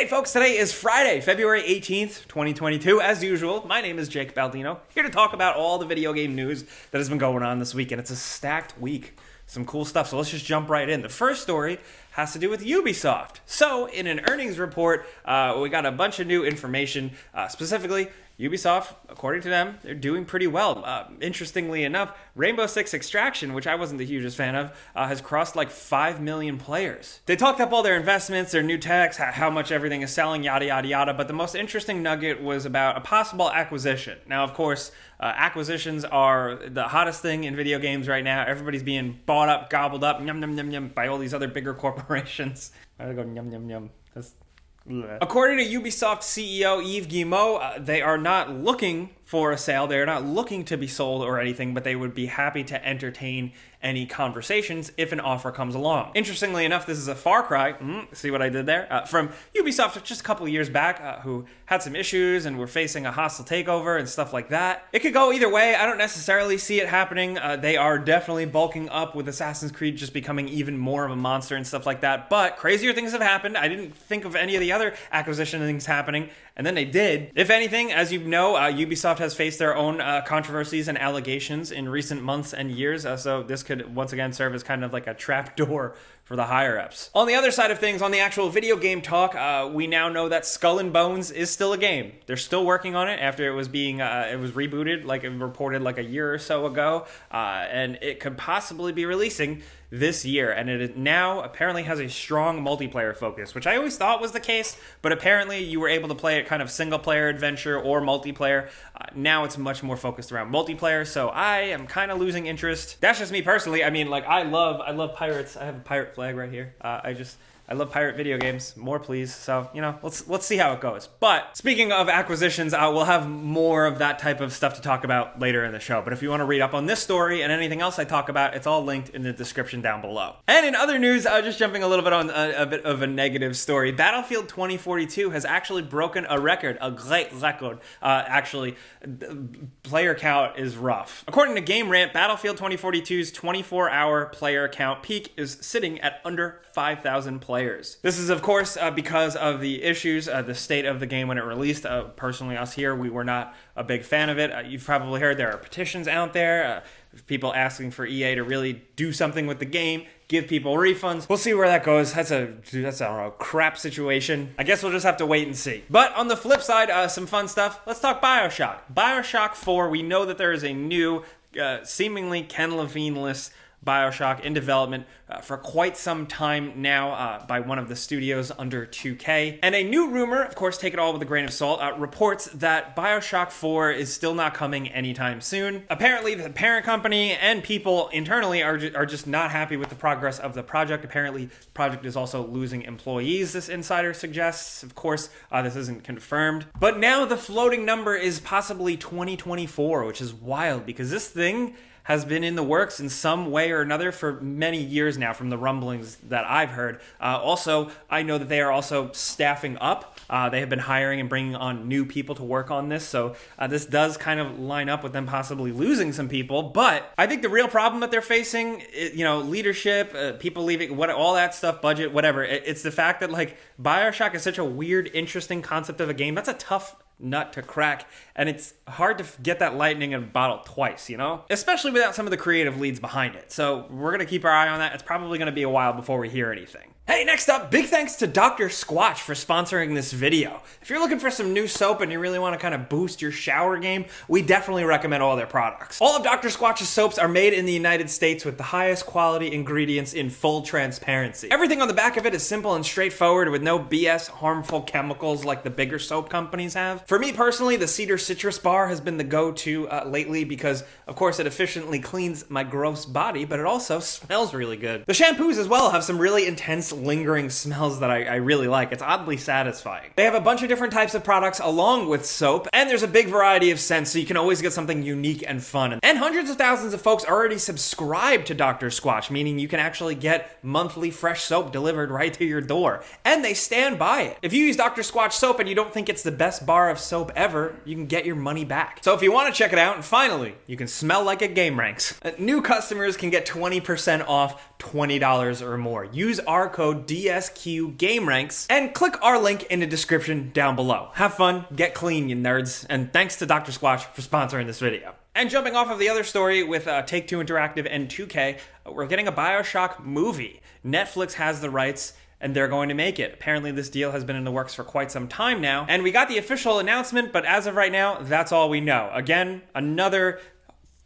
Hey folks, today is Friday, February 18th, 2022. As usual, my name is Jake Baldino, here to talk about all the video game news that has been going on this week, and it's a stacked week. Some cool stuff, so let's just jump right in. The first story has to do with Ubisoft. So, in an earnings report, we got a bunch of new information, specifically Ubisoft, according to them, they're doing pretty well. Interestingly enough, Rainbow Six Extraction, which I wasn't the hugest fan of, has crossed like 5 million players. They talked up all their investments, their new techs, how much everything is selling, yada, yada, yada, but the most interesting nugget was about a possible acquisition. Now, of course, acquisitions are the hottest thing in video games right now. Everybody's being bought up, gobbled up, yum, yum, yum, yum, by all these other bigger corporations. I gotta go yum, yum, yum. According to Ubisoft CEO Yves Guillemot, they are not looking for a sale. They are not looking to be sold or anything, but they would be happy to entertain any conversations if an offer comes along. Interestingly enough, this is a far cry, see what I did there, from Ubisoft just a couple of years back, who had some issues and were facing a hostile takeover and stuff like that. It could go either way. I don't necessarily see it happening. They are definitely bulking up with Assassin's Creed just becoming even more of a monster and stuff like that, but crazier things have happened. I didn't think of any of the other acquisition things happening, and then they did. If anything, as you know, Ubisoft has faced their own controversies and allegations in recent months and years, so this could once again serve as kind of like a trap door for the higher-ups. On the other side of things, on the actual video game talk, we now know that Skull and Bones is still a game. They're still working on it after it was being it was rebooted, like it reported like a year or so ago, and it could possibly be releasing this year, and it now apparently has a strong multiplayer focus, which I always thought was the case, but apparently you were able to play it kind of single-player adventure or multiplayer. Now it's much more focused around multiplayer, so I am kind of losing interest. That's just me personally. I mean, like, I love pirates. I have a pirate flag right here. I love pirate video games. More, please. So, you know, let's see how it goes. But speaking of acquisitions, we'll have more of that type of stuff to talk about later in the show. But if you want to read up on this story and anything else I talk about, it's all linked in the description down below. And in other news, just jumping a little bit on a bit of a negative story, Battlefield 2042 has actually broken a record, a great record. Actually, player count is rough. According to gameranx, Battlefield 2042's 24-hour player count peak is sitting at under 5,000 players. This is, of course, because of the issues, the state of the game when it released. Personally, us here, we were not a big fan of it. You've probably heard there are petitions out there, people asking for EA to really do something with the game, give people refunds. We'll see where that goes. That's a crap situation. I guess we'll just have to wait and see. But on the flip side, some fun stuff. Let's talk Bioshock. Bioshock 4, we know that there is a new, seemingly Ken Levine-less Bioshock in development for quite some time now by one of the studios under 2K. And a new rumor, of course, take it all with a grain of salt, reports that Bioshock 4 is still not coming anytime soon. Apparently, the parent company and people internally are just not happy with the progress of the project. Apparently, the project is also losing employees, this insider suggests. Of course, this isn't confirmed. But now the floating number is possibly 2024, which is wild because this thing has been in the works in some way or another for many years now from the rumblings that I've heard. Also, I know that they are also staffing up. They have been hiring and bringing on new people to work on this, so this does kind of line up with them possibly losing some people. But I think the real problem that they're facing, leadership, people leaving, all that stuff, budget, whatever. It's the fact that, like, Bioshock is such a weird, interesting concept of a game. That's a tough nut to crack, and it's hard to get that lightning in a bottle twice, especially without some of the creative leads behind it. So we're gonna keep our eye on that. It's probably gonna be a while before we hear anything. Hey, next up, big thanks to Dr. Squatch for sponsoring this video. If you're looking for some new soap and you really want to kind of boost your shower game, we definitely recommend all their products. All of Dr. Squatch's soaps are made in the United States with the highest quality ingredients in full transparency. Everything on the back of it is simple and straightforward with no BS harmful chemicals like the bigger soap companies have. For me personally, the Cedar Citrus Bar has been the go-to lately because, of course, it efficiently cleans my gross body, but it also smells really good. The shampoos as well have some really intense lingering smells that I really like. It's oddly satisfying. They have a bunch of different types of products along with soap, and there's a big variety of scents, so you can always get something unique and fun. And hundreds of thousands of folks already subscribe to Dr. Squatch, meaning you can actually get monthly fresh soap delivered right to your door, and they stand by it. If you use Dr. Squatch soap and you don't think it's the best bar of soap ever, you can get your money back. So if you want to check it out, and finally, you can smell like a gameranx. New customers can get 20% off $20 or more. Use our code code DSQ gameranx and click our link in the description down below. Have fun, get clean, you nerds, and thanks to Dr. Squatch for sponsoring this video. And jumping off of the other story with Take-Two Interactive and 2K, we're getting a Bioshock movie. Netflix has the rights, and they're going to make it. Apparently this deal has been in the works for quite some time now, and we got the official announcement, but as of right now, that's all we know. Again, another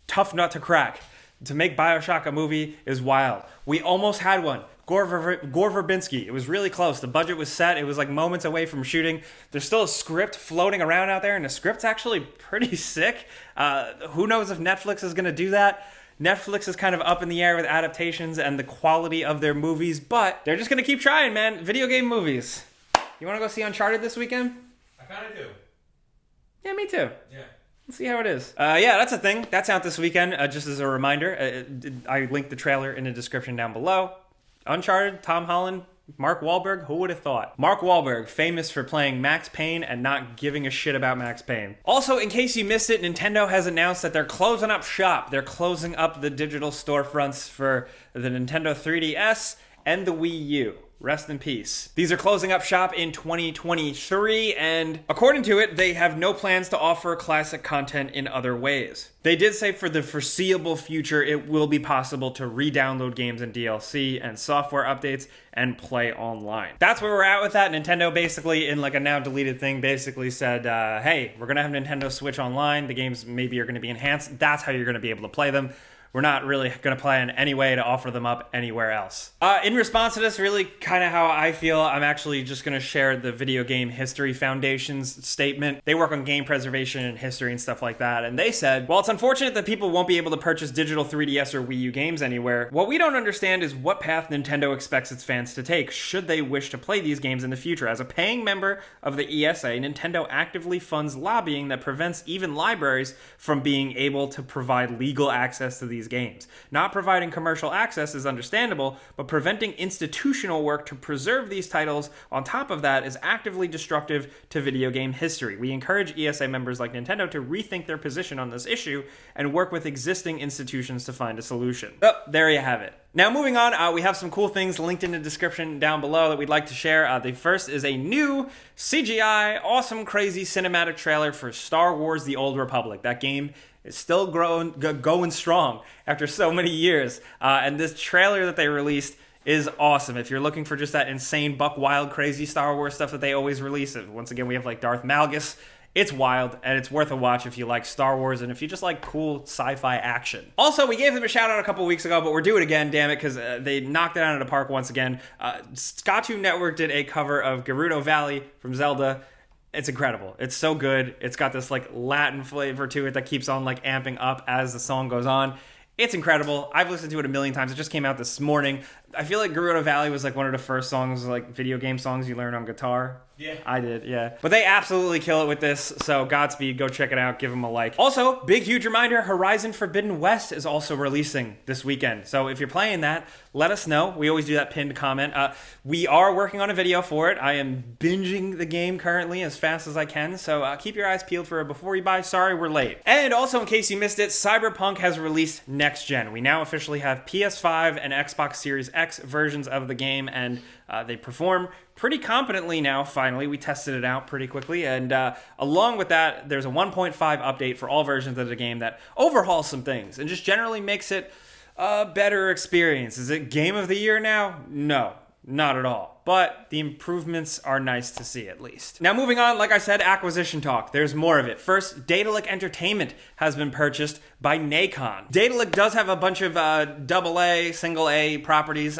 tough nut to crack. To make Bioshock a movie is wild. We almost had one. Gore Verbinski. It was really close. The budget was set. It was like moments away from shooting. There's still a script floating around out there, and the script's actually pretty sick. Who knows if Netflix is going to do that? Netflix is kind of up in the air with adaptations and the quality of their movies, but they're just going to keep trying, man. Video game movies. You want to go see Uncharted this weekend? I kind of do. Yeah, me too. Yeah. Let's see how it is. Yeah, that's a thing. That's out this weekend. Just as a reminder, I linked the trailer in the description down below. Uncharted, Tom Holland, Mark Wahlberg, who would have thought? Mark Wahlberg, famous for playing Max Payne and not giving a shit about Max Payne. Also, in case you missed it, Nintendo has announced that they're closing up shop. They're closing up the digital storefronts for the Nintendo 3DS and the Wii U. Rest in peace. These are closing up shop in 2023, and according to it, they have no plans to offer classic content in other ways. They did say for the foreseeable future, it will be possible to re-download games and DLC and software updates and play online. That's where we're at with that. Nintendo basically, in like a now deleted thing, basically said, hey, we're gonna have Nintendo Switch Online. The games maybe are gonna be enhanced. That's how you're gonna be able to play them. We're not really going to plan any way to offer them up anywhere else. In response to this, really kind of how I feel, I'm actually just going to share the Video Game History Foundation's statement. They work on game preservation and history and stuff like that, and they said, while it's unfortunate that people won't be able to purchase digital 3DS or Wii U games anywhere, what we don't understand is what path Nintendo expects its fans to take should they wish to play these games in the future. As a paying member of the ESA, Nintendo actively funds lobbying that prevents even libraries from being able to provide legal access to these games. Not providing commercial access is understandable, but preventing institutional work to preserve these titles on top of that is actively destructive to video game history. We encourage ESA members like Nintendo to rethink their position on this issue and work with existing institutions to find a solution. Oh, there you have it. Now moving on, we have some cool things linked in the description down below that we'd like to share. The first is a new CGI, awesome, crazy cinematic trailer for Star Wars: The Old Republic. That game is still going strong after so many years. And this trailer that they released is awesome. If you're looking for just that insane, buck wild, crazy Star Wars stuff that they always release, once again, we have like Darth Malgus. It's wild, and it's worth a watch if you like Star Wars and if you just like cool sci-fi action. Also, we gave them a shout-out a couple weeks ago, but we're doing it again, damn it, because they knocked it out of the park once again. Squatch Network did a cover of Gerudo Valley from Zelda. It's incredible. It's so good. It's got this like Latin flavor to it that keeps on like amping up as the song goes on. It's incredible. I've listened to it a million times. It just came out this morning. I feel like Gerudo Valley was like one of the first songs, like video game songs you learn on guitar. Yeah. I did, yeah. But they absolutely kill it with this, so Godspeed, go check it out, give them a like. Also, big huge reminder, Horizon Forbidden West is also releasing this weekend. So if you're playing that, let us know. We always do that pinned comment. We are working on a video for it. I am binging the game currently as fast as I can, so keep your eyes peeled for it before you buy. Sorry, we're late. And also, in case you missed it, Cyberpunk has released next gen. We now officially have PS5 and Xbox Series X versions of the game, and they perform pretty competently now, finally. We tested it out pretty quickly, and along with that, there's a 1.5 update for all versions of the game that overhauls some things and just generally makes it a better experience. Is it Game of the Year now? No, not at all. But the improvements are nice to see, at least. Now, moving on, like I said, acquisition talk. There's more of it. First, Daedalic Entertainment has been purchased by NACON. Daedalic does have a bunch of AA, single A properties.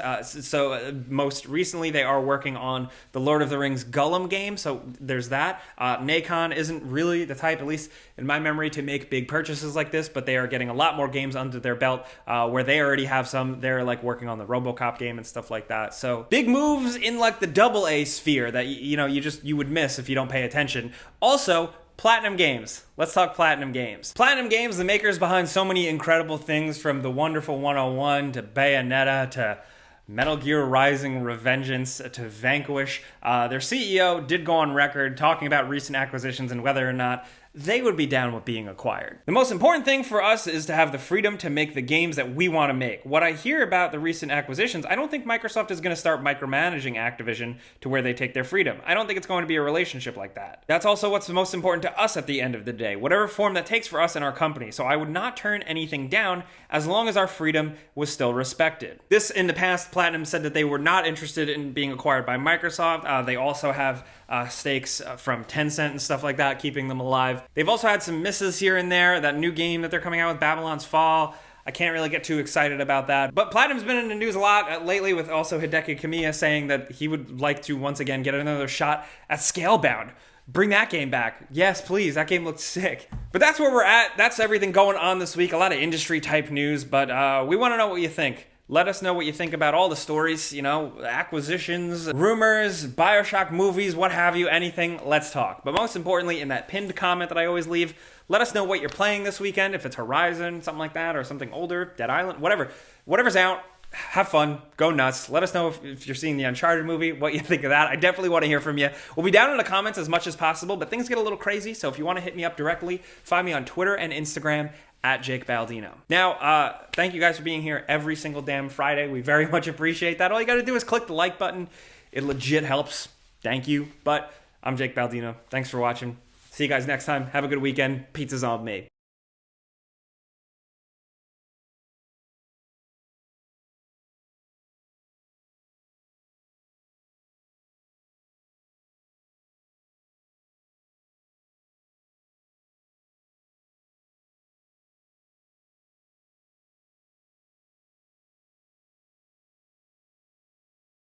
Most recently, they are working on the Lord of the Rings Gollum game, so there's that. NACON isn't really the type, at least in my memory, to make big purchases like this, but they are getting a lot more games under their belt, where they already have some. They're like working on the RoboCop game and stuff like that. So big moves in like the AA sphere that you would miss if you don't pay attention. Also, Platinum Games. Let's talk Platinum Games. Platinum Games, the makers behind so many incredible things, from The Wonderful 101 to Bayonetta to Metal Gear Rising Revengeance to Vanquish. Their CEO did go on record talking about recent acquisitions and whether or not they would be down with being acquired. The most important thing for us is to have the freedom to make the games that we want to make. What I hear about the recent acquisitions, I don't think Microsoft is going to start micromanaging Activision to where they take their freedom. I don't think it's going to be a relationship like that. That's also what's the most important to us at the end of the day, whatever form that takes for us and our company. So I would not turn anything down as long as our freedom was still respected. This, in the past, Platinum said that they were not interested in being acquired by Microsoft. They also have stakes from Tencent and stuff like that, keeping them alive. They've also had some misses here and there. That new game that they're coming out with, Babylon's Fall, I can't really get too excited about that. But Platinum's been in the news a lot lately, with also Hideki Kamiya saying that he would like to once again get another shot at Scalebound. Bring that game back. Yes, please. That game looked sick. But that's where we're at. That's everything going on this week. A lot of industry type news, but we want to know what you think. Let us know what you think about all the stories, acquisitions, rumors, Bioshock movies, what have you, anything. Let's talk. But most importantly, in that pinned comment that I always leave, let us know what you're playing this weekend. If it's Horizon, something like that, or something older, Dead Island, whatever. Whatever's out, have fun, go nuts. Let us know if you're seeing the Uncharted movie, what you think of that. I definitely want to hear from you. We'll be down in the comments as much as possible, but things get a little crazy, so if you want to hit me up directly, find me on Twitter and Instagram at Jake Baldino. Now, thank you guys for being here every single damn Friday. We very much appreciate that. All you got to do is click the like button. It legit helps. Thank you. But I'm Jake Baldino. Thanks for watching. See you guys next time. Have a good weekend. Pizza's on me.